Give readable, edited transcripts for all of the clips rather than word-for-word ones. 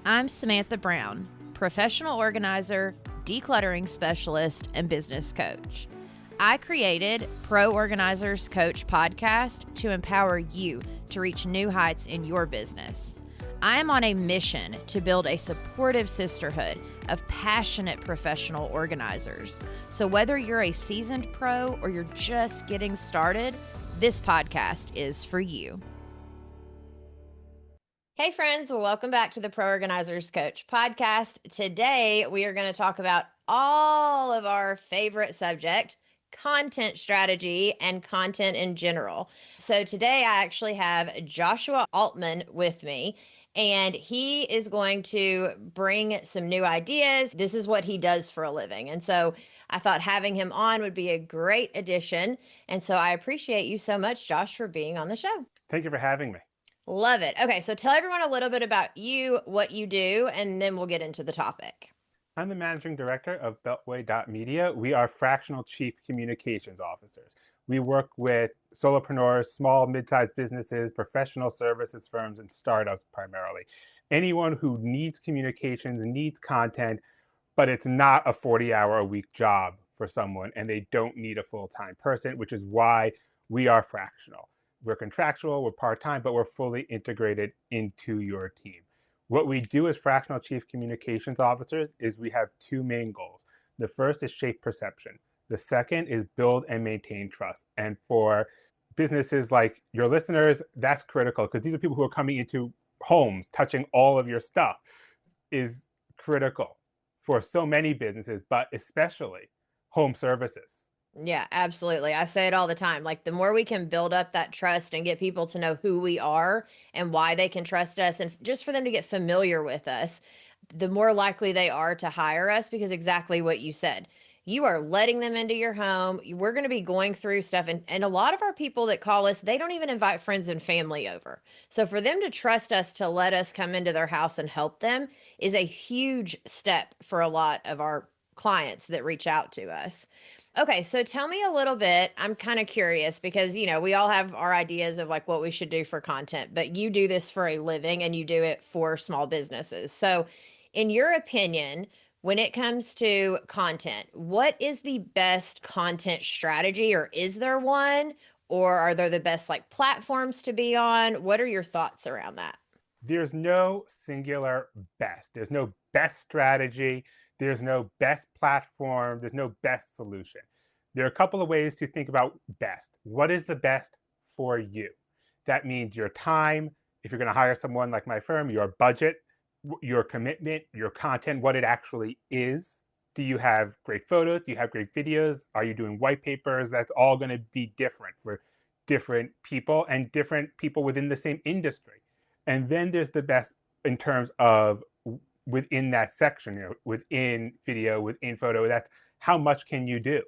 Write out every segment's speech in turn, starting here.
I'm Samantha Brown, professional organizer, decluttering specialist, and business coach. I created Pro Organizers Coach podcast to empower you to reach new heights in your business. I am on a mission to build a supportive sisterhood of passionate professional organizers. So whether you're a seasoned pro or you're just getting started, this podcast is for you. Hey friends, welcome back to the Pro Organizers Coach podcast. Today we are going to talk about all of our favorite subject, content strategy and content in general. So today I actually have Joshua Altman with me, and he is going to bring some new ideas. This is what he does for a living. And so I thought having him on would be a great addition. And so I appreciate you so much, Josh, for being on the show. Thank you for having me. Love it. Okay, so tell everyone a little bit about you, what you do, and then we'll get into the topic. I'm the managing director of Beltway.Media. We are fractional chief communications officers. We work with solopreneurs, small, mid-sized businesses, professional services firms, and startups primarily. Anyone who needs communications, needs content, but it's not a 40-hour-a-week job for someone, and they don't need a full-time person, which is why we are fractional. We're contractual, we're part-time, but we're fully integrated into your team. What we do as fractional chief communications officers is we have two main goals. The first is shape perception. The second is build and maintain trust. And for businesses like your listeners, that's critical because these are people who are coming into homes, touching all of your stuff, is critical for so many businesses, but especially home services. Yeah, absolutely. I say it all the time. Like, the more we can build up that trust and get people to know who we are and why they can trust us, and just for them to get familiar with us, the more likely they are to hire us, because exactly what you said. You are letting them into your home. We're going to be going through stuff. And a lot of our people that call us, they don't even invite friends and family over. So for them to trust us to let us come into their house and help them is a huge step for a lot of our clients that reach out to us. Okay, so tell me a little bit. I'm kind of curious because, we all have our ideas of like what we should do for content, but you do this for a living and you do it for small businesses. So, in your opinion, when it comes to content, what is the best content strategy, or is there one? Or are there the best like platforms to be on? What are your thoughts around that? There's no singular best. There's no best strategy. There's no best platform. There's no best solution. There are a couple of ways to think about best. What is the best for you? That means your time, if you're going to hire someone like my firm, your budget, your commitment, your content, what it actually is. Do you have great photos? Do you have great videos? Are you doing white papers? That's all going to be different for different people and different people within the same industry. And then there's the best in terms of within that section, within video, within photo, that's how much can you do?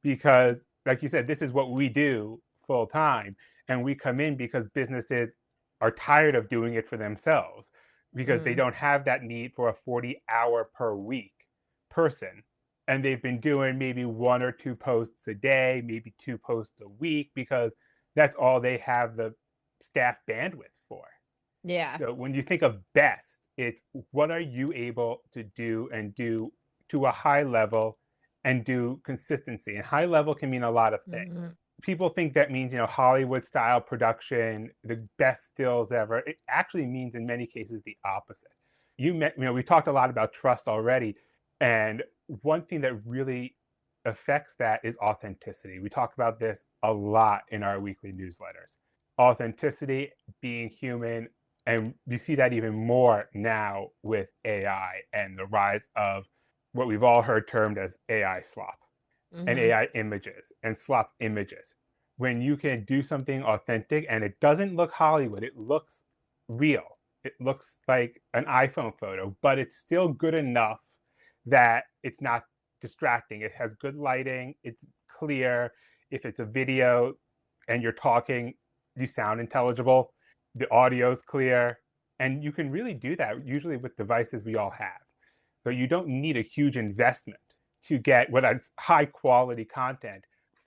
Because like you said, this is what we do full time. And we come in because businesses are tired of doing it for themselves because they don't have that need for a 40-hour per week person. And they've been doing maybe one or two posts a day, maybe 2 posts a week, because that's all they have the staff bandwidth for. Yeah. So when you think of best, it's what are you able to do and do to a high level and do consistency. And high level can mean a lot of things. People think that means, Hollywood style production, the best stills ever. It actually means in many cases the opposite. We talked a lot about trust already. And one thing that really affects that is authenticity. We talk about this a lot in our weekly newsletters. Authenticity, being human, and you see that even more now with AI and the rise of what we've all heard termed as AI slop and AI images and slop images. When you can do something authentic and it doesn't look Hollywood, it looks real. It looks like an iPhone photo, but it's still good enough that it's not distracting. It has good lighting. It's clear. If it's a video and you're talking, you sound intelligible. The audio is clear. And you can really do that usually with devices we all have. So you don't need a huge investment to get what is high quality content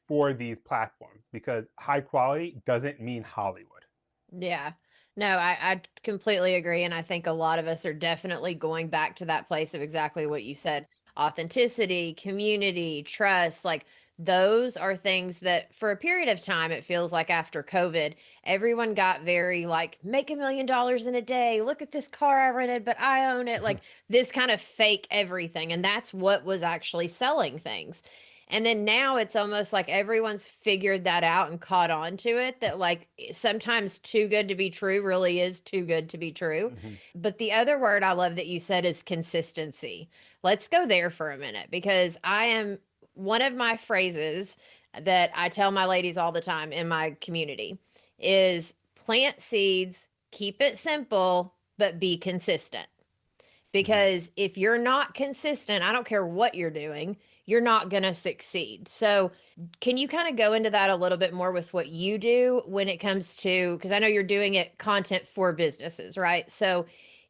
for these platforms, because high quality doesn't mean Hollywood. Yeah. No, I completely agree. And I think a lot of us are definitely going back to that place of exactly what you said: authenticity, community, trust. Like, those are things that for a period of time, it feels like after COVID, everyone got very like, make $1 million in a day. Look at this car I rented, but I own it. Like, this kind of fake everything. And that's what was actually selling things. And then now it's almost like everyone's figured that out and caught on to it, that like sometimes too good to be true really is too good to be true. Mhm. But the other word I love that you said is consistency. Let's go there for a minute, because I am one of my phrases that I tell my ladies all the time in my community is plant seeds, keep it simple, but be consistent. Mhm. Because if you're not consistent, I don't care what you're doing, you're not going to succeed. So, can you kind of go into that a little bit more with what you do when it comes to, because I know you're doing it content for businesses, right? So,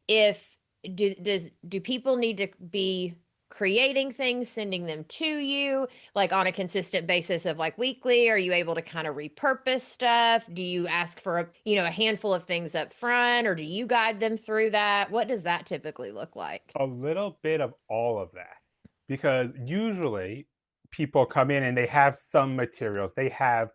if do people need to be creating things, sending them to you like on a consistent basis of like weekly? Are you able to kind of repurpose stuff? Do you ask for a handful of things up front, or do you guide them through that? What does that typically look like? A little bit of all of that, because usually people come in and they have some materials, they have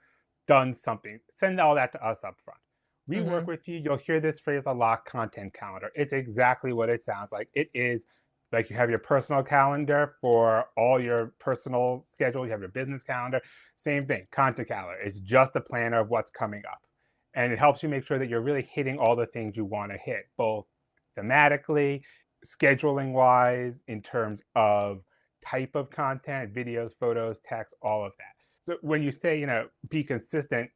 done something. Send all that to us up front. We work Mhm. with you. You'll hear this phrase a lot: content calendar. It's exactly what it sounds like. It is like you have your personal calendar for all your personal schedule, you have your business calendar. Same thing, content calendar. It's just a planner of what's coming up. And it helps you make sure that you're really hitting all the things you want to hit, both thematically, scheduling wise, in terms of type of content, videos, photos, text, all of that. So when you say, be consistent,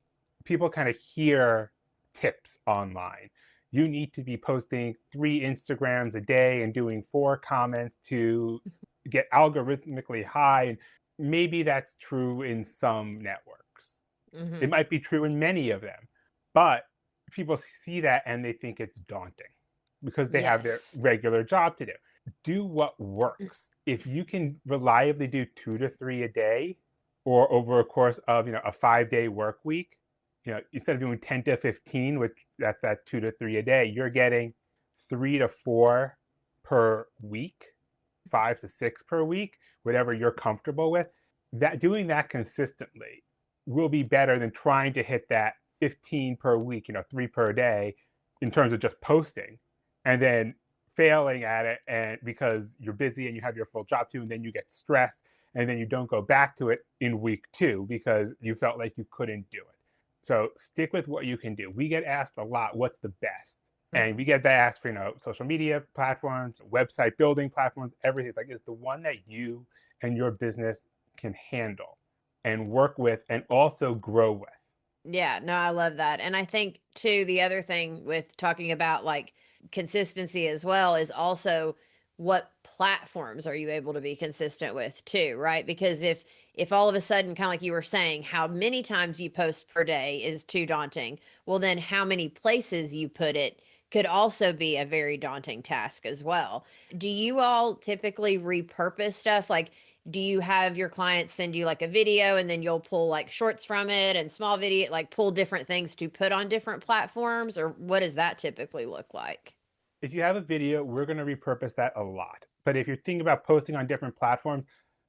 people kind of hear tips online. You need to be posting 3 Instagrams a day and doing 4 comments to get algorithmically high. And maybe that's true in some networks. It Mhm. might be true in many of them, but people see that and they think it's daunting because they have their Yes. regular job to do. Do what works. If you can reliably do 2 to 3 a day, or over a course of a 5 day work week, instead of doing 10 to 15, which that's that 2 to 3 a day, you're getting 3 to 4 per week, 5 to 6 per week, whatever you're comfortable with. That doing that consistently will be better than trying to hit that 15 per week, 3 per day, in terms of just posting, and then failing at it, and because you're busy and you have your full job too, and then you get stressed, and then you don't go back to it in week 2 because you felt like you couldn't do it. So stick with what you can do. We get asked a lot, what's the best? And we get that asked for, social media platforms, website building platforms, everything. It's like, it's the one that you and your business can handle and work with and also grow with. Yeah, no, I love that. And I think too, the other thing with talking about like consistency as well is also what platforms are you able to be consistent with too, right? Because if all of a sudden, kind of like you were saying, how many times you post per day is too daunting, well then how many places you put it could also be a very daunting task as well. Do you all typically repurpose stuff? Like, do you have your clients send you like a video and then you'll pull like shorts from it and small video, like pull different things to put on different platforms? Or what does that typically look like? If you have a video, we're going to repurpose that a lot. But if you're thinking about posting on different platforms,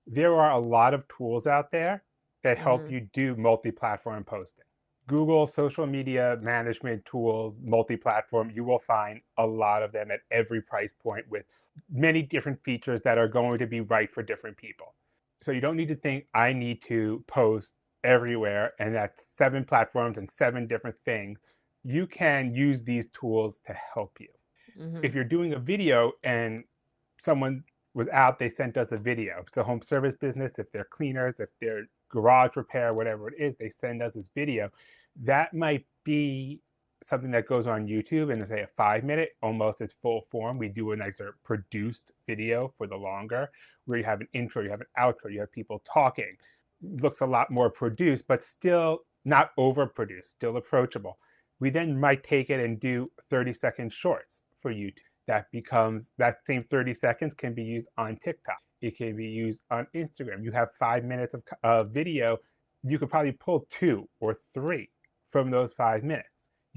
there are a lot of tools out there that help Mm-hmm. you do multi platform posting. Google social media management tools, multi platform, you will find a lot of them at every price point with many different features that are going to be right for different people. So you don't need to think, I need to post everywhere and that's 7 platforms and 7 different things. You can use these tools to help you. Mm-hmm. If you're doing a video and someone was out, they sent us a video. If it's a home service business, if they're cleaners, if they're garage repair, whatever it is, they send us this video. That might be something that goes on YouTube and say a 5 minute, almost its full form. We do a nicer produced video for the longer, where you have an intro, you have an outro, you have people talking. Looks a lot more produced, but still not overproduced, still approachable. We then might take it and do 30-second shorts for YouTube. That becomes, that same 30 seconds can be used on TikTok. It can be used on Instagram. You have 5 minutes of video. You could probably pull 2 or 3 from those 5 minutes.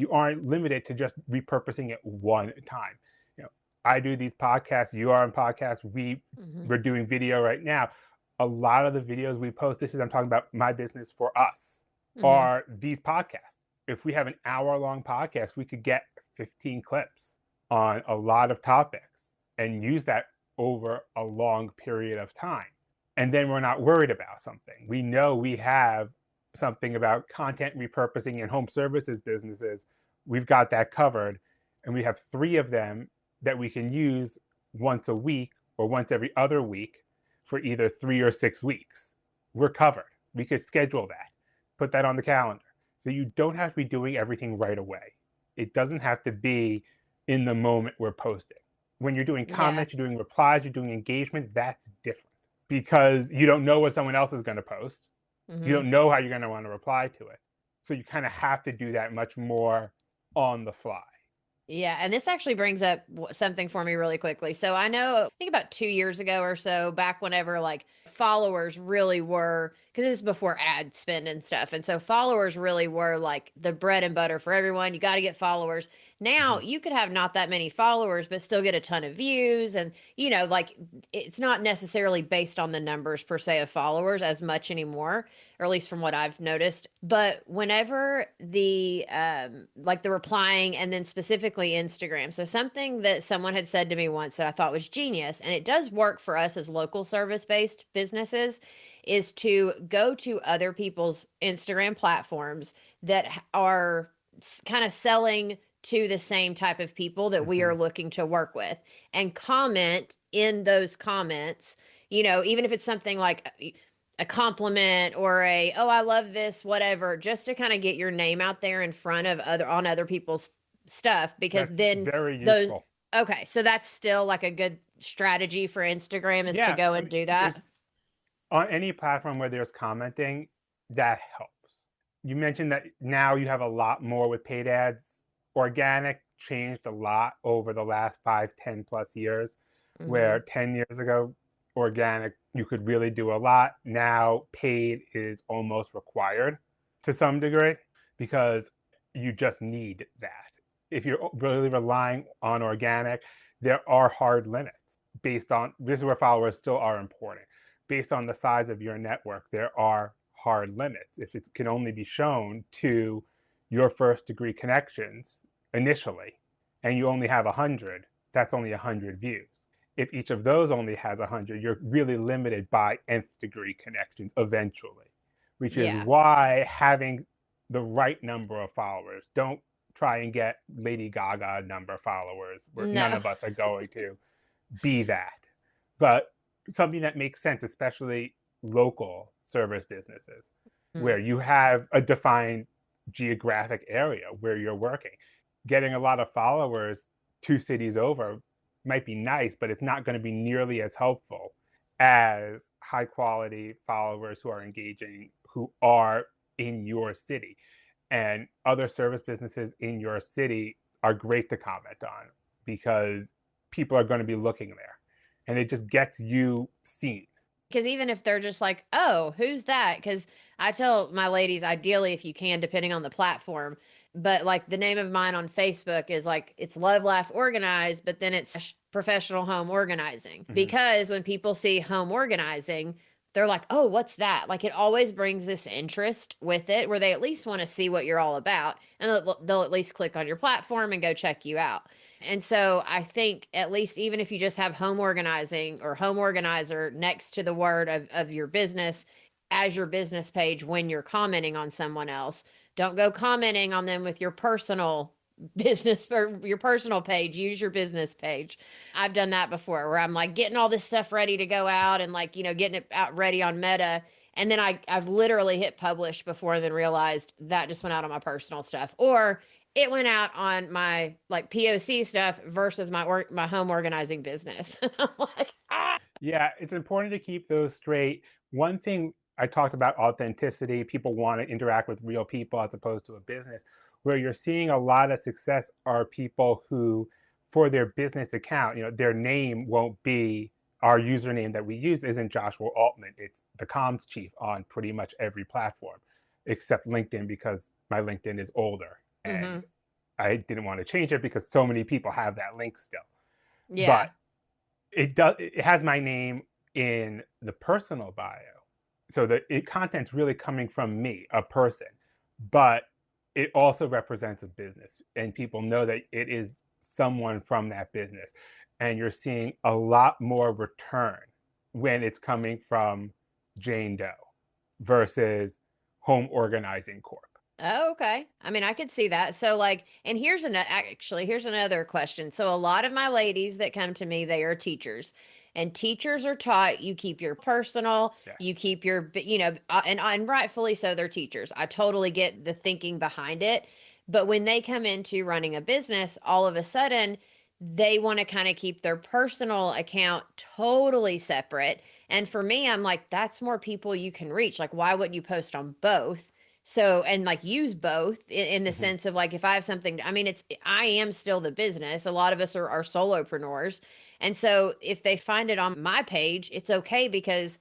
You aren't limited to just repurposing it one time. You know, I do these podcasts, you are on podcasts, we're doing video right now. A lot of the videos we post, this is, I'm talking about my business for us, Mm-hmm. are these podcasts. If we have an hour-long podcast, we could get 15 clips on a lot of topics and use that over a long period of time. And then we're not worried about something. We know we have something about content repurposing in home services businesses. We've got that covered. And we have 3 of them that we can use once a week or once every other week for either 3 or 6 weeks. We're covered. We could schedule that, put that on the calendar. So you don't have to be doing everything right away. It doesn't have to be in the moment we're posting. When you're doing Yeah. comments, you're doing replies, you're doing engagement, that's different because you don't know what someone else is going to post. You Mm-hmm. don't know how you're going to want to reply to it. So you kind of have to do that much more on the fly. Yeah, and this actually brings up something for me really quickly. So I know, I think about 2 years ago or so, back whenever like followers really were, because this is before ad spend and stuff. And so followers really were like the bread and butter for everyone. You got to get followers. Now Mm-hmm. you could have not that many followers, but still get a ton of views. And, like it's not necessarily based on the numbers per se of followers as much anymore, or at least from what I've noticed. But whenever the like the replying and then specifically Instagram. So something that someone had said to me once that I thought was genius, and it does work for us as local service-based businesses, is to go to other people's Instagram platforms that are kind of selling to the same type of people that we Mm-hmm. are looking to work with and comment in those comments, even if it's something like a compliment or a oh I love this whatever, just to kind of get your name out there in front of other people's stuff, because That's then very those useful. okay, so that's still like a good strategy for Instagram, is to Yeah, go I and mean, do there's that. on any platform where there's commenting, that helps. You mentioned that now you have a lot more with paid ads. Organic changed a lot over the last 5, 10 plus years, Mm-hmm. where 10 years ago, organic, you could really do a lot. Now, paid is almost required to some degree because you just need that. If you're really relying on organic, there are hard limits based on this is where followers still are important. Based on the size of your network, there are hard limits. If it can only be shown to your first degree connections initially, and you only have 100, that's only 100 views. If each of those only has 100, you're really limited by nth degree connections eventually, which is Yeah. why having the right number of followers, don't try and get Lady Gaga number of followers, where none No. of us are going to be that. But something that makes sense, especially local service businesses, Mm. where you have a defined geographic area where you're working. Getting a lot of followers 2 cities over might be nice, but it's not going to be nearly as helpful as high quality followers who are engaging, who are in your city. And other service businesses in your city are great to comment on because people are going to be looking there and it just gets you seen. Because even if they're just like, oh, who's that? Because I tell my ladies, ideally, if you can, depending on the platform, but like the name of mine on Facebook is like, it's Love Laugh Organized, but then it's professional home organizing. Mm-hmm. Because when people see home organizing, they're like, oh, what's that? Like it always brings this interest with it where they at least want to see what you're all about. And they'll at least click on your platform and go check you out. And so I think at least even if you just have home organizing or home organizer next to the word of your business as your business page when you're commenting on someone else, don't go commenting on them with your personal business or your personal page. Use your business page. I've done that before where I'm like getting all this stuff ready to go out and like, getting it out ready on Meta. And then I've literally hit publish before and then realized that just went out on my personal stuff. Or it went out on my like POC stuff versus my home organizing business. I'm like, ah. Yeah, it's important to keep those straight. One thing I talked about authenticity, people want to interact with real people as opposed to a business. Where you're seeing a lot of success are people who, for their business account, their name won't be our username that we use isn't Joshua Altman. It's the comms chief on pretty much every platform, except LinkedIn because my LinkedIn is older and Mm-hmm. I didn't want to change it because so many people have that link still. Yeah. But it has my name in the personal bio. So the content's really coming from me, a person, but it also represents a business, and people know that it is someone from that business. And you're seeing a lot more return when it's coming from Jane Doe versus Home Organizing Corp. Oh, okay. I mean, I could see that. So, like, and here's another question. So, a lot of my ladies that come to me, they are teachers, and teachers are taught you keep your personal, you Yes. keep your, and rightfully so, they're teachers. I totally get the thinking behind it. But when they come into running a business, all of a sudden, they want to kind of keep their personal account totally separate. And for me, I'm like, that's more people you can reach. Like, why wouldn't you post on both? So, and like use both in the Mhm. sense of like, if I have something, I mean, I am still the business. A lot of us are solopreneurs. And so if they find it on my page, it's okay because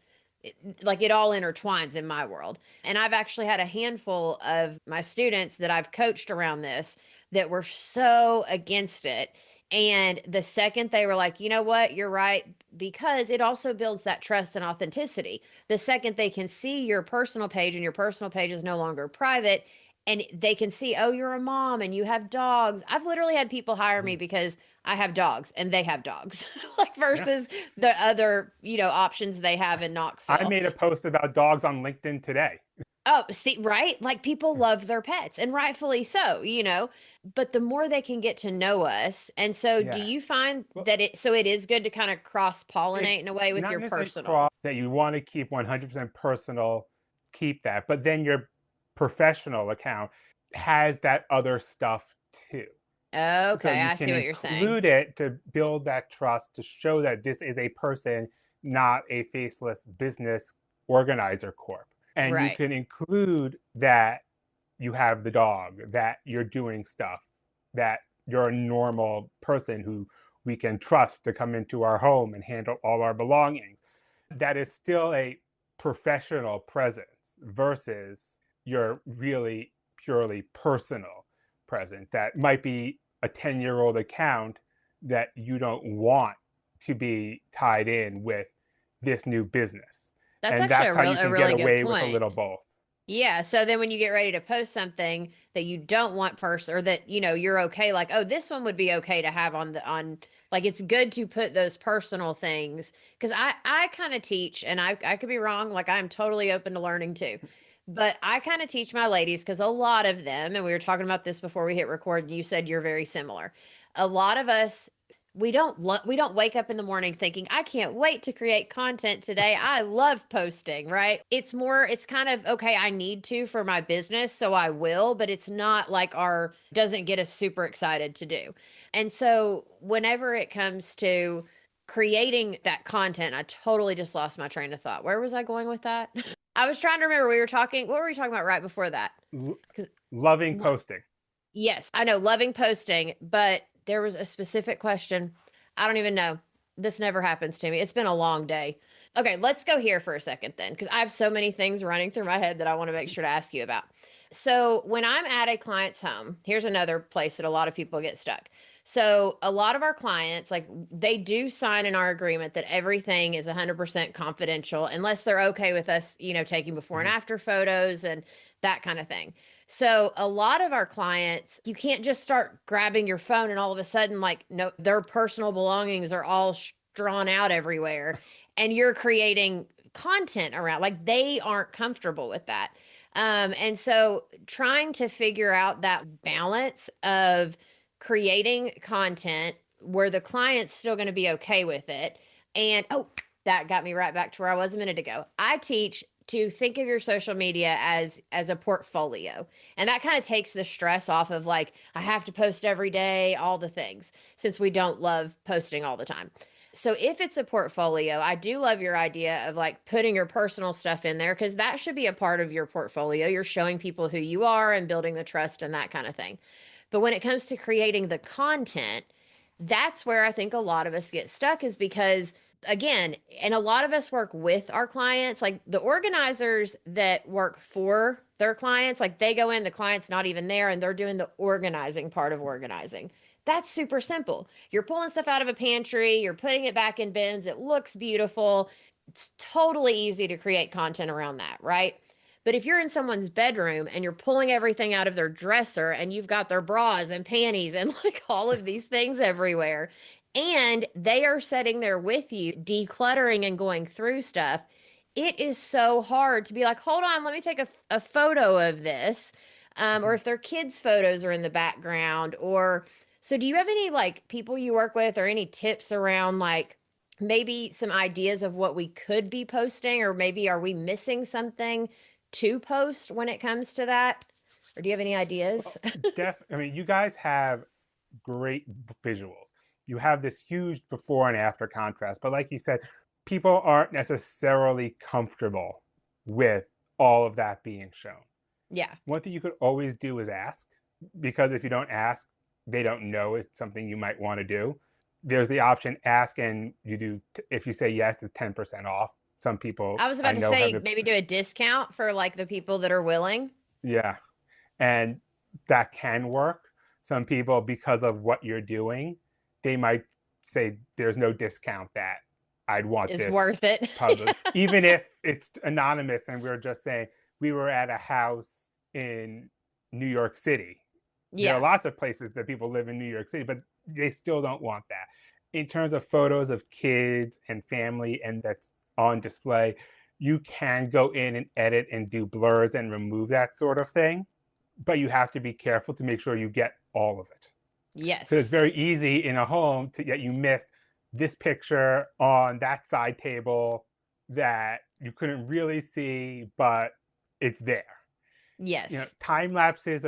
like it all intertwines in my world. And I've actually had a handful of my students that I've coached around this that were so against it. And the second they were like, you know what, you're right, because it also builds that trust and authenticity. The second they can see your personal page and your personal page is no longer private, and they can see, oh, you're a mom and you have dogs. I've literally had people hire me Mhm. because I have dogs and they have dogs, like Yeah. versus the other, options they have in I Knoxville. made a post about dogs on LinkedIn today. Oh, see, right? Like people love their pets and rightfully so, but the more they can get to know us. And so do Yeah. you find Well, that it is good to kind of cross pollinate in it's a way with not your necessarily personal? cross that you want to keep 100% personal, keep that, but then your professional account has that other stuff too. So Okay, you I can see what you're saying. include it to build that trust, to show that this is a person, not a faceless business organizer corp. And you Right. can include that you have the dog, that you're doing stuff, that you're a normal person who we can trust to come into our home and handle all our belongings. That is still a professional presence versus your really purely personal presence that might be a 10-year-old account that you don't want to be tied in with this new business. That's And actually that's how you a can get really good away with a point. little both. Yeah, so then when you get ready to post something that you don't want or that you're okay, like, oh, this one would be okay to have on like it's good to put those personal things because I kind of teach, and I could be wrong, like I'm totally open to learning too. But I kind of teach my ladies because a lot of them, and we were talking about this before we hit record, and you said you're very similar. A lot of us we don't wake up in the morning thinking I can't wait to create content today. I love posting, right? It's kind of okay, I need to for my business, so I will, but it's not like our doesn't get us super excited to do. And so whenever it comes to creating that content, I totally just lost my train of thought. Where was I going with that? I was trying to remember, what were we talking about right before that? Cuz Loving posting. yes, I know, loving posting, but there was a specific question. I don't even know. This never happens to me. It's been a long day. Okay, let's go here for a second then, because I have so many things running through my head that I want to make sure to ask you about. So, when I'm at a client's home, here's another place that a lot of people get stuck. So, a lot of our clients, like, they do sign in our agreement that everything is 100% confidential unless they're okay with us, taking before and Mhm. after photos and that kind of thing. So a lot of our clients, you can't just start grabbing your phone and all of a sudden, like, no, their personal belongings are all drawn out everywhere, and you're creating content around. Like they aren't comfortable with that. And so trying to figure out that balance of creating content where the client's still going to be okay with it. And oh, that got me right back to where I was a minute ago. I teach to think of your social media as a portfolio, and that kind of takes the stress off of like I have to post every day, all the things, since we don't love posting all the time. So if it's a portfolio, I do love your idea of like putting your personal stuff in there because that should be a part of your portfolio. You're showing people who you are and building the trust and that kind of thing. But when it comes to creating the content, that's where I think a lot of us get stuck is because again, and a lot of us work with our clients, like the organizers that work for their clients, like they go in, the client's not even there, and they're doing the organizing part of organizing. That's super simple. You're pulling stuff out of a pantry, you're putting it back in bins, it looks beautiful. It's totally easy to create content around that, right? But if you're in someone's bedroom and you're pulling everything out of their dresser and you've got their bras and panties and like all of these things everywhere, and they are sitting there with you, decluttering and going through stuff, it is so hard to be like, hold on, let me take a photo of this. Or Mhm. if their kids' photos are in the background, or so do you have any like people you work with or any tips around like maybe some ideas of what we could be posting, or maybe are we missing something to post when it comes to that? Or do you have any ideas? Well, I mean, you guys have great visuals. You have this huge before and after contrast, but like you said, people aren't necessarily comfortable with all of that being shown. Yeah. One thing you could always do is ask, because if you don't ask, they don't know it's something you might want to do. There's the option ask, and you do, if you say yes, it's 10% off. Some people I was I about to know have say the, maybe do a discount for like the people that are willing. yeah, and that can work. Some people, because of what you're doing, they might say there's no discount that I'd want Is this worth it. public, even if it's anonymous and we're just saying we were at a house in New York City. There are Yeah. lots of places that people live in New York City, but they still don't want that. In terms of photos of kids and family and that's on display, you can go in and edit and do blurs and remove that sort of thing, but you have to be careful to make sure you get all of it. Because it's Yes. very easy in a home to get you missed this picture on that side table that you couldn't really see, but it's there. Yes. Time lapses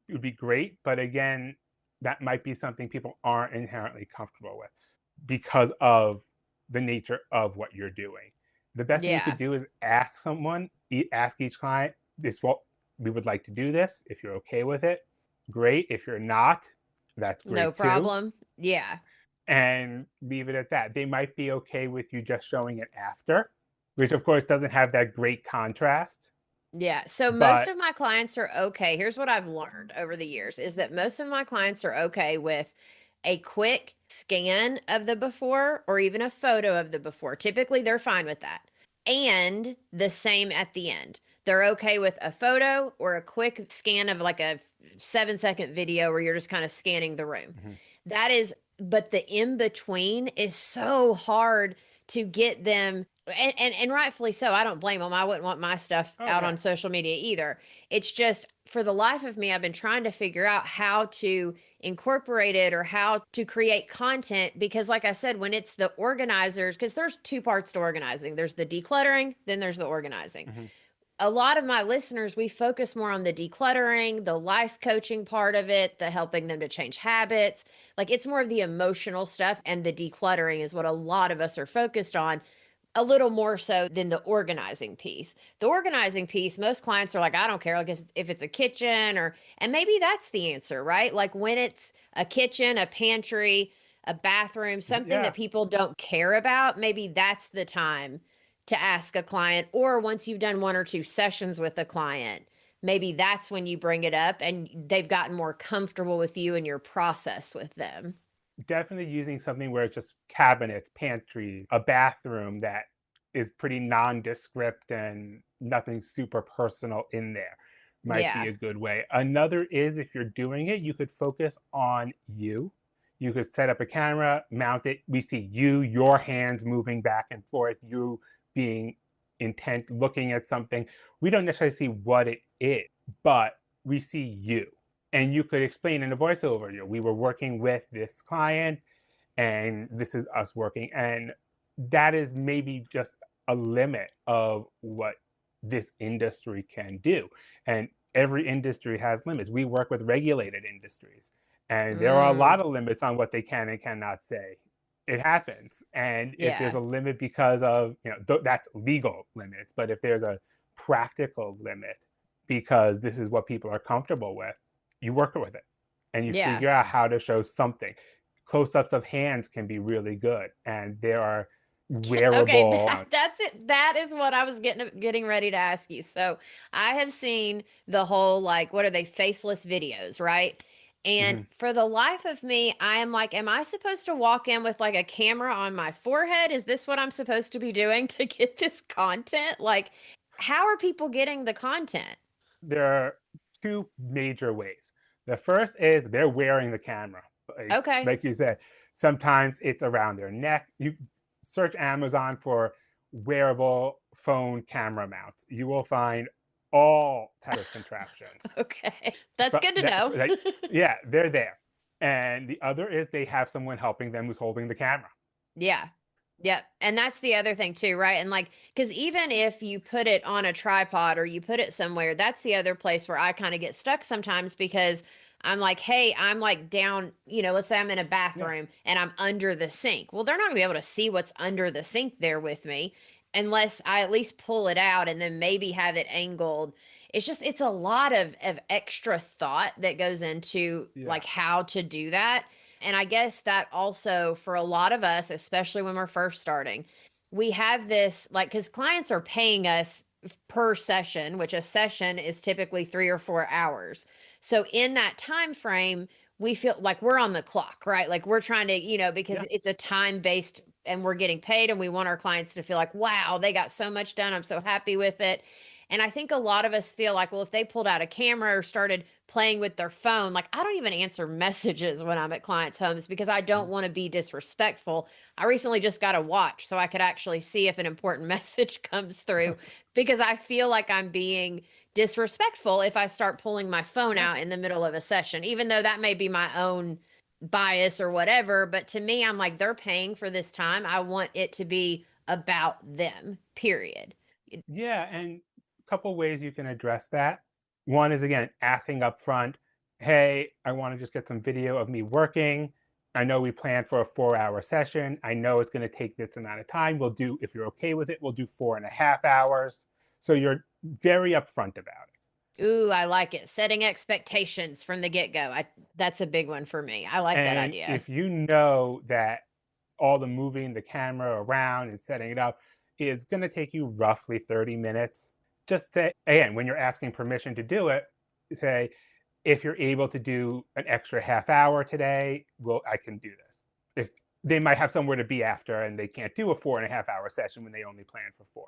would be great, but again, that might be something people aren't inherently comfortable with because of the nature of what you're doing. The best thing you could Yeah. do is ask someone, ask each client, this what we would like to do this. If you're okay with it, great. If you're not, that's No great too. problem. Yeah. And leave it at that. They might be okay with you just showing it after, which of course doesn't have that great contrast, Yeah. So most but of my clients are okay. Here's what I've learned over the years is that most of my clients are okay with a quick scan of the before or even a photo of the before. Typically, they're fine with that. And the same at the end. They're okay with a photo or a quick scan of like a 7-second video where you're just kind of scanning the room. mhm. That is, but the in between is so hard to get them, and rightfully so. I don't blame them. I wouldn't want my stuff Oh out yeah, on social media either. It's just for the life of me, I've been trying to figure out how to incorporate it or how to create content because, like I said, when it's the organizers, because there's two parts to organizing. There's the decluttering, then there's the organizing. mm-hmm. A lot of my listeners, we focus more on the decluttering, the life coaching part of it, the helping them to change habits. Like it's more of the emotional stuff, and the decluttering is what a lot of us are focused on, a little more so than the organizing piece. The organizing piece, most clients are like, I don't care, like if it's a kitchen or, and maybe that's the answer, right? Like when it's a kitchen, a pantry, a bathroom, something Yeah, that people don't care about, maybe that's the time to ask a client. Or once you've done one or two sessions with a client, maybe that's when you bring it up and they've gotten more comfortable with you and your process with them. definitely using something where it's just cabinets, pantries, a bathroom that is pretty nondescript and nothing super personal in there might be Yeah. a good way. Another is if you're doing it, you could focus on you. You could set up a camera, mount it. We see you, your hands moving back and forth, you being intent, looking at something. We don't necessarily see what it is, but we see you, and you could explain in a voiceover, we were working with this client and this is us working, and that is maybe just a limit of what this industry can do. And every industry has limits. We work with regulated industries, and there are a Mm, lot of limits on what they can and cannot say. It happens, and if there's yeah. a limit because of that's legal limits, but if there's a practical limit because this is what people are comfortable with, you work with it and you Yeah. figure out how to show something. Close ups of hands can be really good. And there are Okay, wearable that's it. That is what I was getting ready to ask you. So I have seen the whole like what are they faceless videos, right? And Mhm. for the life of me, I am like, am I supposed to walk in with like a camera on my forehead? Is this what I'm supposed to be doing to get this content? Like, how are people getting the content? There are two major ways. The first is they're wearing the camera. Okay. Like you said, sometimes it's around their neck. You search Amazon for wearable phone camera mounts. You will find all types of contraptions. Okay. That's good to know. Like, yeah, they're there. And the other is they have someone helping them who's holding the camera. Yeah. Yep. And that's the other thing too, right? And like, because even if you put it on a tripod or you put it somewhere, that's the other place where I kind of get stuck sometimes because I'm like, hey, I'm like down, let's say I'm in a Yeah, bathroom and I'm under the sink. Well, they're not gonna be able to see what's under the sink there with me unless I at least pull it out and then maybe have it angled. It's a lot of extra thought that goes into yeah, like how to do that. And I guess that also for a lot of us, especially when we're first starting, we have this like because clients are paying us per session, which a session is typically 3 or 4 hours. So in that time frame, we feel like we're on the clock, right? Like we're trying to, because yeah. it's a time based and we're getting paid and we want our clients to feel like, wow, they got so much done. I'm so happy with it. And I think a lot of us feel like, well, if they pulled out a camera or started playing with their phone, like I don't even answer messages when I'm at clients' homes because I don't want to be disrespectful. I recently just got a watch so I could actually see if an important message comes through because I feel like I'm being disrespectful if I start pulling my phone Yeah. out in the middle of a session, even though that may be my own bias or whatever. But to me, I'm like, they're paying for this time. I want it to be about them, period. Yeah, and a couple ways you can address that. One is again asking up front, "Hey, I want to just get some video of me working. I know we planned for a 4 hour session. I know it's going to take this amount of time. We'll do, if you're okay with it, we'll do 4.5 hours." So you're very upfront about it. Ooh, I like it. Setting expectations from the get-go. That's a big one for me. I like that And idea. if you know that all the moving the camera around and setting it up is going to take you roughly 30 minutes, just say, again, when you're asking permission to do it, say, if you're able to do an extra half hour today, well, I can do this. If they might have somewhere to be after and they can't do a 4.5 hour session when they only plan for four.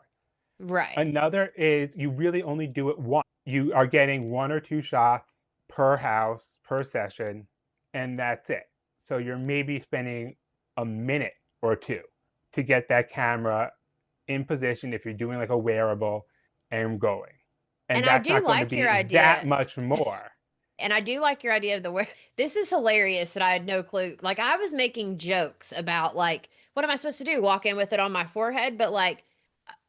Right. Another is you really only do it once. You are getting one or two shots per house, per session, and that's it. So you're maybe spending a minute or two to get that camera in position if you're doing like a wearable and going. And And I that's do not going to like your be that idea. much more. And I do like your idea of the where this is hilarious that I had no clue. Like I was making jokes about like what am I supposed to do? Walk in with it on my forehead, but like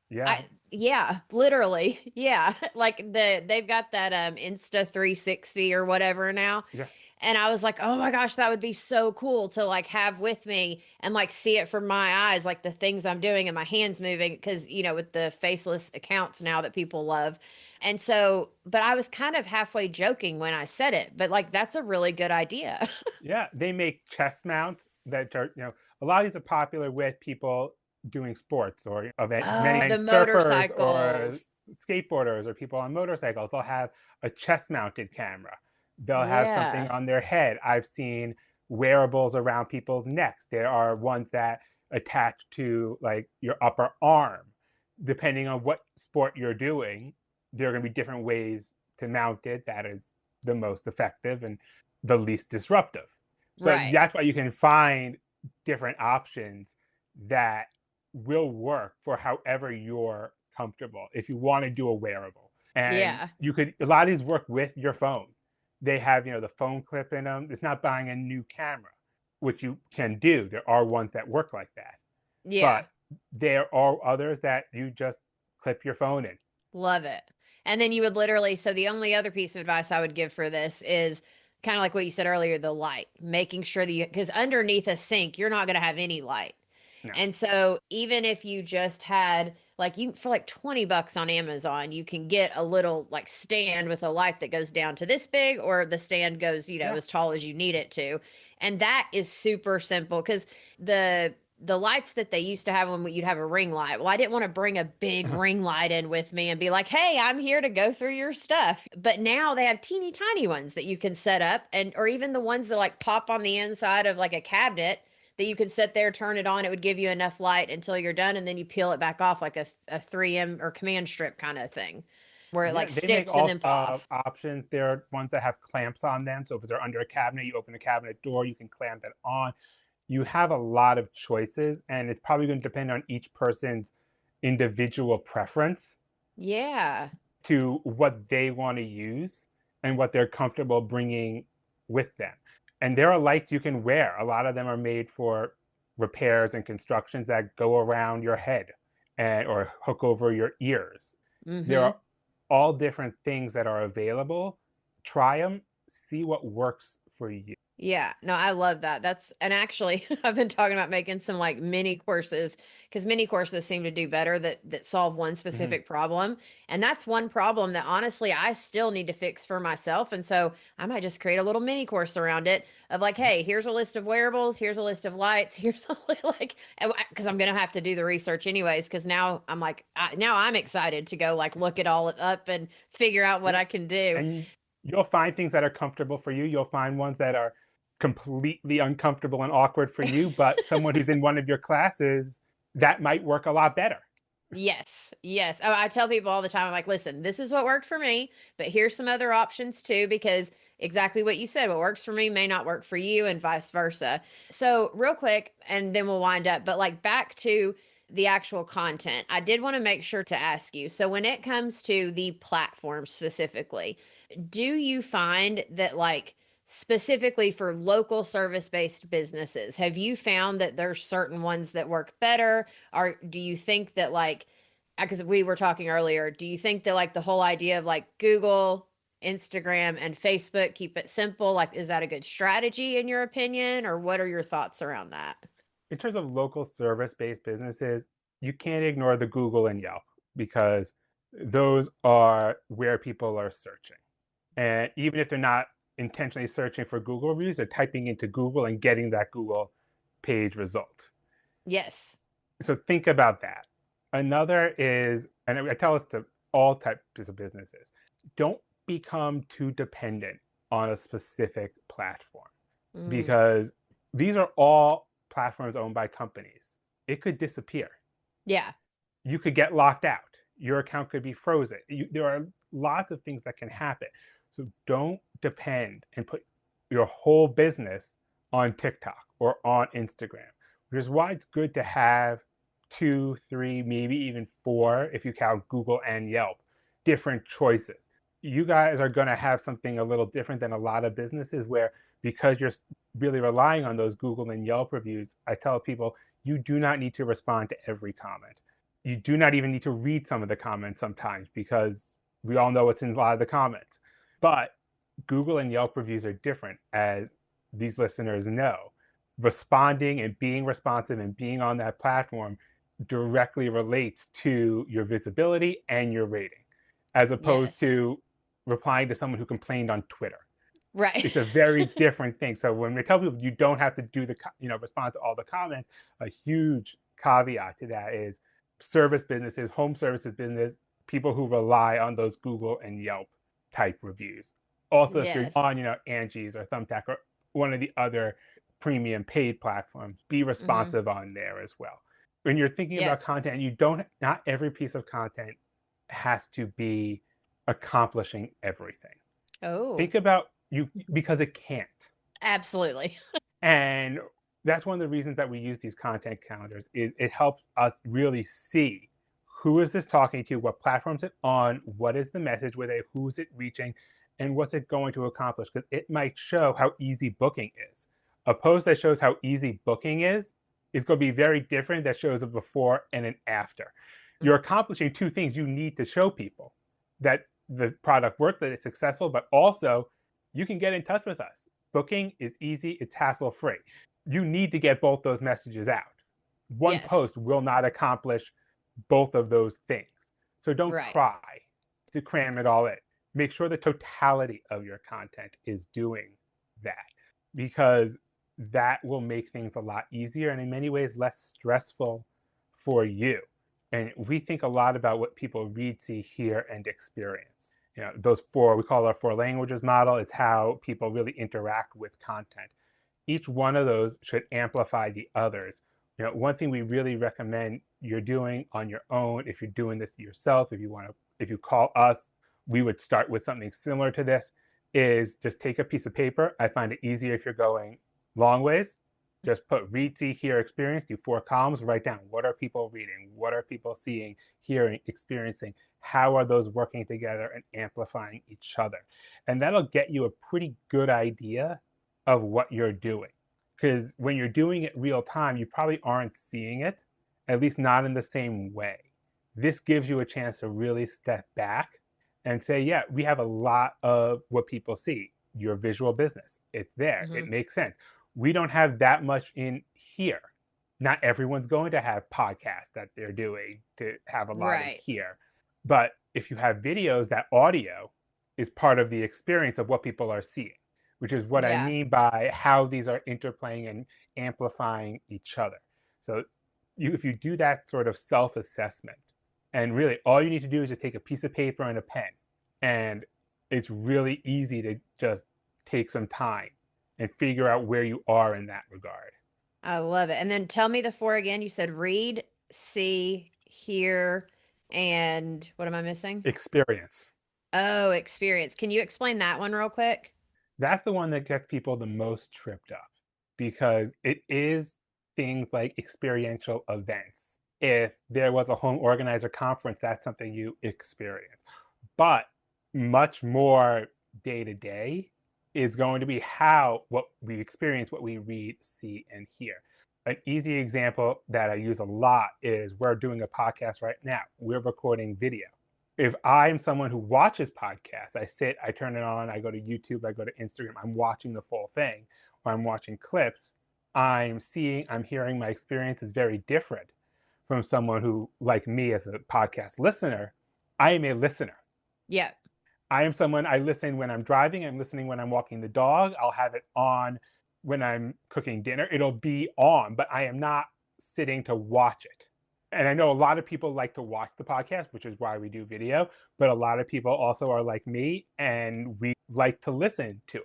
Yeah. I yeah, literally. Yeah. Like they've got that Insta 360 or whatever now. Yeah. And I was like, "Oh my gosh, that would be so cool to like have with me and like see it from my eyes, like the things I'm doing and my hands moving because, with the faceless accounts now that people love." And so, but I was kind of halfway joking when I said it, but like that's a really good idea. Yeah. They make chest mounts that are, a lot of these are popular with people doing sports or event, many Oh, the times surfers or motorcycles. skateboarders or people on motorcycles. They'll have a chest mounted camera. They'll have something Yeah. on their head. I've seen wearables around people's necks. There are ones that attach to like your upper arm. Depending on what sport you're doing, there are going to be different ways to mount it that is the most effective and the least disruptive. So Right. that's why you can find different options that will work for however you're comfortable if you want to do a wearable. And Yeah. you could, a lot of these work with your phone. They have, the phone clip in them. It's not buying a new camera, which you can do. There are ones that work like that. Yeah. But there are others that you just clip your phone in. Love it. And then you would literally, so the only other piece of advice I would give for this is kind of like what you said earlier, the light, making sure that because underneath a sink, you're not going to have any light. No. And so even if you just had like you for like $20 on Amazon, you can get a little like stand with a light that goes down to this big or the stand goes, Yeah. as tall as you need it to. And that is super simple because the the lights that they used to have when you'd have a ring light. Well, I didn't want to bring a big ring light in with me and be like, "Hey, I'm here to go through your stuff." But now they have teeny tiny ones that you can set up, and or even the ones that like pop on the inside of like a cabinet that you can sit there, turn it on. It would give you enough light until you're done, and then you peel it back off like a 3M or command strip kind of thing, where it Yeah, like they make sticks and all then off. options. There are ones that have clamps on them. So if they're under a cabinet, you open the cabinet door, you can clamp it on. You have a lot of choices, and it's probably going to depend on each person's individual preference Yeah. to what they want to use and what they're comfortable bringing with them. And there are lights you can wear. A lot of them are made for repairs and constructions that go around your head and or hook over your ears. There Mm-hmm. are all different things that are available. Try them, see what works for you. Yeah, no, I love that. That's and actually I've been talking about making some like mini courses because mini courses seem to do better that solve one Mhm. specific problem. And that's one problem that honestly I still need to fix for myself. And so I might just create a little mini course around it of like, hey, here's a list of wearables, here's a list of lights, here's a like because I'm gonna have to do the research anyways, because now I'm like now I'm excited to go like look it all up and figure out what Yeah. I can do. And you'll find things that are comfortable for you. You'll find ones that are completely uncomfortable and awkward for you, but someone who's in one of your classes, that might work a lot better. Yes, yes. Oh, I tell people all the time, I'm like, listen, this is what worked for me, but here's some other options too, because exactly what you said, what works for me may not work for you, and vice versa. So, real quick, and then we'll wind up, but like back to the actual content, I did want to make sure to ask you. So, when it comes to the platform specifically, do you find that like specifically for local service-based businesses, have you found that there's certain ones that work better? Or do you think that like because we were talking earlier, do you think that like the whole idea of like Google, Instagram, and Facebook, keep it simple, like is that a good strategy in your opinion? Or what are your thoughts around that? In terms of local service-based businesses, you can't ignore the Google and Yelp because those are where people are searching. And even if they're not intentionally searching for Google reviews, they're typing into Google and getting that Google page result. Yes. So think about that. Another is, and I tell this to all types of businesses, don't become too dependent on a specific platform Mm, because these are all platforms owned by companies. It could disappear. yeah. You could get locked out. Your account could be frozen. There are lots of things that can happen. So don't depend and put your whole business on TikTok or on Instagram, which is why it's good to have two, three, maybe even four, if you count Google and Yelp, different choices. You guys are going to have something a little different than a lot of businesses where because you're really relying on those Google and Yelp reviews, I tell people you do not need to respond to every comment. You do not even need to read some of the comments sometimes because we all know what's in a lot of the comments. But Google and Yelp reviews are different, as these listeners know. Responding and being responsive and being on that platform directly relates to your visibility and your rating, as opposed Yes. to replying to someone who complained on Twitter. Right. It's a very different thing. So when we tell people you don't have to do the respond to all the comments, a huge caveat to that is service businesses, home services business, people who rely on those Google and Yelp type reviews. Also, if you're Yes. on Angie's or Thumbtack or one of the other premium paid platforms, be Mm-hmm. responsive on there as well. When you're thinking Yeah. about content, you don't not every piece of content has to be accomplishing everything. Oh, Think about you because it can't. absolutely. And that's one of the reasons that we use these content calendars is it helps us really see who is this talking to, what platforms it on, what is the message with it, who's it reaching, and what's it going to accomplish. Because it might show how easy booking is. A post that shows how easy booking is going to be very different that shows a before and an after. You're accomplishing two things you need to show people that the product worked, that it's successful, but also you can get in touch with us. Booking is easy, it's hassle free. You need to get both those messages out. One Yes. post will not accomplish both of those things. So don't Right. try to cram it all in. Make sure the totality of your content is doing that because that will make things a lot easier and in many ways less stressful for you. And we think a lot about what people read, see, hear, and experience. Those four, we call our four languages model. It's how people really interact with content. Each one of those should amplify the others. One thing we really recommend you're doing on your own, if you're doing this yourself, if you call us, we would start with something similar to this, is just take a piece of paper. I find it easier if you're going long ways. Just put read, see, hear, experience, do 4 columns, write down what are people reading, what are people seeing, hearing, experiencing, how are those working together and amplifying each other. And that'll get you a pretty good idea of what you're doing. Because when you're doing it real time, you probably aren't seeing it, at least not in the same way. This gives you a chance to really step back and say, yeah, we have a lot of what people see. Your visual business, it's there, Hmm. it makes sense. We don't have that much in here. Not everyone's going to have podcasts that they're doing to have a lot in Right. here. But if you have videos, that audio is part of the experience of what people are seeing, which is what I Yeah. mean by how these are interplaying and amplifying each other. So if you do that sort of self-assessment, and really all you need to do is just take a piece of paper and a pen, and it's really easy to just take some time and figure out where you are in that regard. I love it. And then tell me the four again. You said read, see, hear, and what am I missing? Experience. Oh, experience. Can you explain that one real quick? That's the one that gets people the most tripped up because it is things like experiential events. If there was a home organizer conference, that's something you experience. But much more day to day is going to be how what we experience, what we read, see, and hear. An easy example that I use a lot is we're doing a podcast right now. We're recording video. If I'm someone who watches podcasts, I sit, I turn it on, I go to YouTube, I go to Instagram, I'm watching the full thing, or I'm watching clips, I'm seeing, I'm hearing, my experience is very different from someone who, like me as a podcast listener, I am a listener. Yeah. I am someone I listen when I'm driving, I'm listening when I'm walking the dog, I'll have it on when I'm cooking dinner. It'll be on, but I am not sitting to watch it. And I know a lot of people like to watch the podcast, which is why we do video, but a lot of people also are like me and we like to listen to it.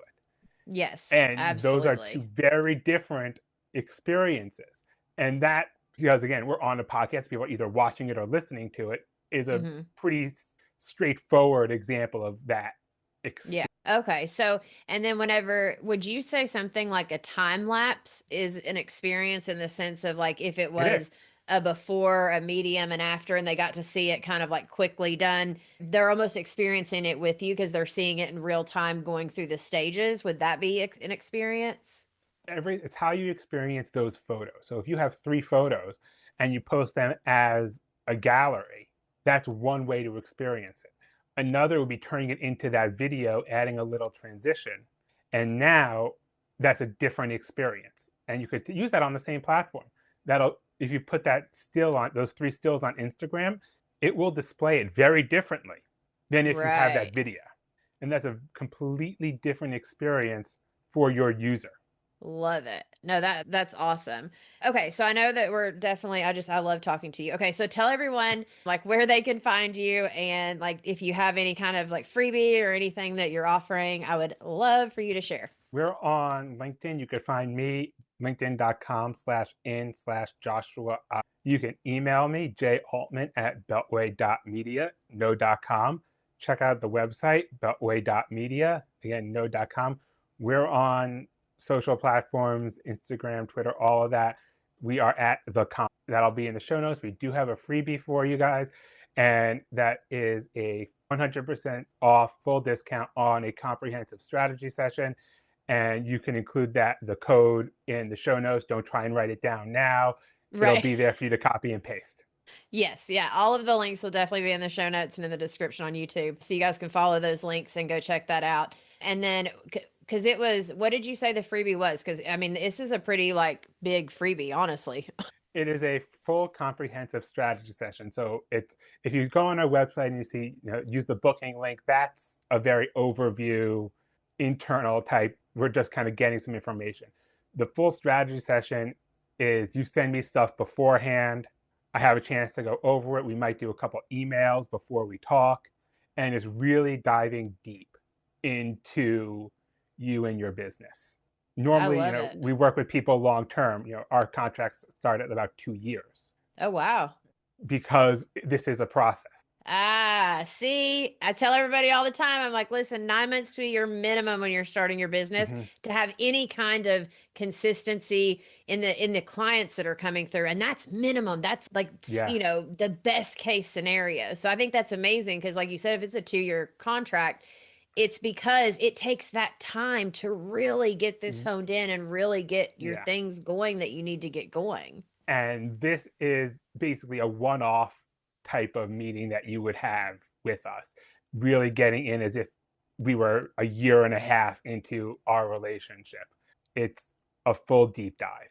Yes, And those are two absolutely. very different experiences. And that, because again, we're on a podcast, people are either watching it or listening to it, is a Hmm. pretty straightforward example of that Yeah. experience. Okay. So, and then whenever, would you say something like a time lapse is an experience in the sense of like if it It was is. a before, a medium, and after, and they got to see it kind of like quickly done, they're almost experiencing it with you because they're seeing it in real time going through the stages. Would that be an experience? It's how you experience those photos. So if you have 3 photos and you post them as a gallery, that's one way to experience it. Another would be turning it into that video, adding a little transition. And now that's a different experience. And you could use that on the same platform. That'll, if you put that still on those 3 stills on Instagram, it will display it very differently than if you have that Right. video. And that's a completely different experience for your user. Love it. No, that's awesome. Okay, so I know that we're definitely I love talking to you. Okay, so tell everyone like where they can find you and like if you have any kind of like freebie or anything that you're offering, I would love for you to share. We're on LinkedIn. You could find me, linkedin.com/in/Joshua. You can email me,jaltman at Beltway.Media, no.com. Check out the website, Beltway.Media, again, no.com. We're on social platforms, Instagram, Twitter, all of that. We are at the com. That'll be in the show notes. We do have a freebie for you guys, and that is a 100% off full discount on a comprehensive strategy session. And you can include the code in the show notes. Don't try and write it down now. It'll Right. be there for you to copy and paste. Yes, yeah. All of the links will definitely be in the show notes and in the description on YouTube. So you guys can follow those links and go check that out. And then because it was, what did you say the freebie was? Because I mean, this is a pretty like big freebie, honestly. It is a full comprehensive strategy session. So it's, if you go on our website and you see, use the booking link, that's a very overview, internal type. We're just kind of getting some information. The full strategy session is you send me stuff beforehand. I have a chance to go over it. We might do a couple emails before we talk, and it's really diving deep into you and your business. I Normally, love it. we work with people long term. Our contracts start at about 2 years Oh, wow. because this is a process. Ah, see, I tell everybody all the time, I'm like, listen, 9 months to a year minimum when you're starting your business Mm-hmm. to have any kind of consistency in the clients that are coming through. And that's minimum. That's like, Yeah. the best case scenario. So I think that's amazing because, like you said, if it's a 2-year contract, it's because it takes that time to really get this honed in and really get your Yeah. things going that you need to get going. And this is basically a one off type of meeting that you would have with us, really getting in as if we were a year and a half into our relationship. It's a full deep dive.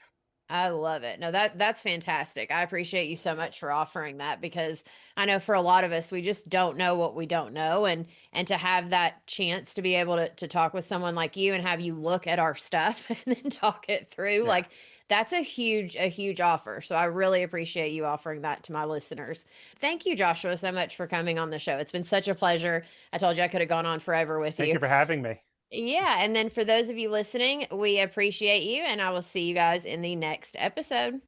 I love it. No, that's fantastic. I appreciate you so much for offering that because I know for a lot of us we just don't know what we don't know, and to have that chance to be able to talk with someone like you and have you look at our stuff and then talk it through, Yeah. like that's a huge offer. So I really appreciate you offering that to my listeners. Thank you, Joshua, so much for coming on the show. It's been such a pleasure. I told you I could have gone on forever with Thank you. you for having me. Yeah, and then for those of you listening, we appreciate you, and I will see you guys in the next episode.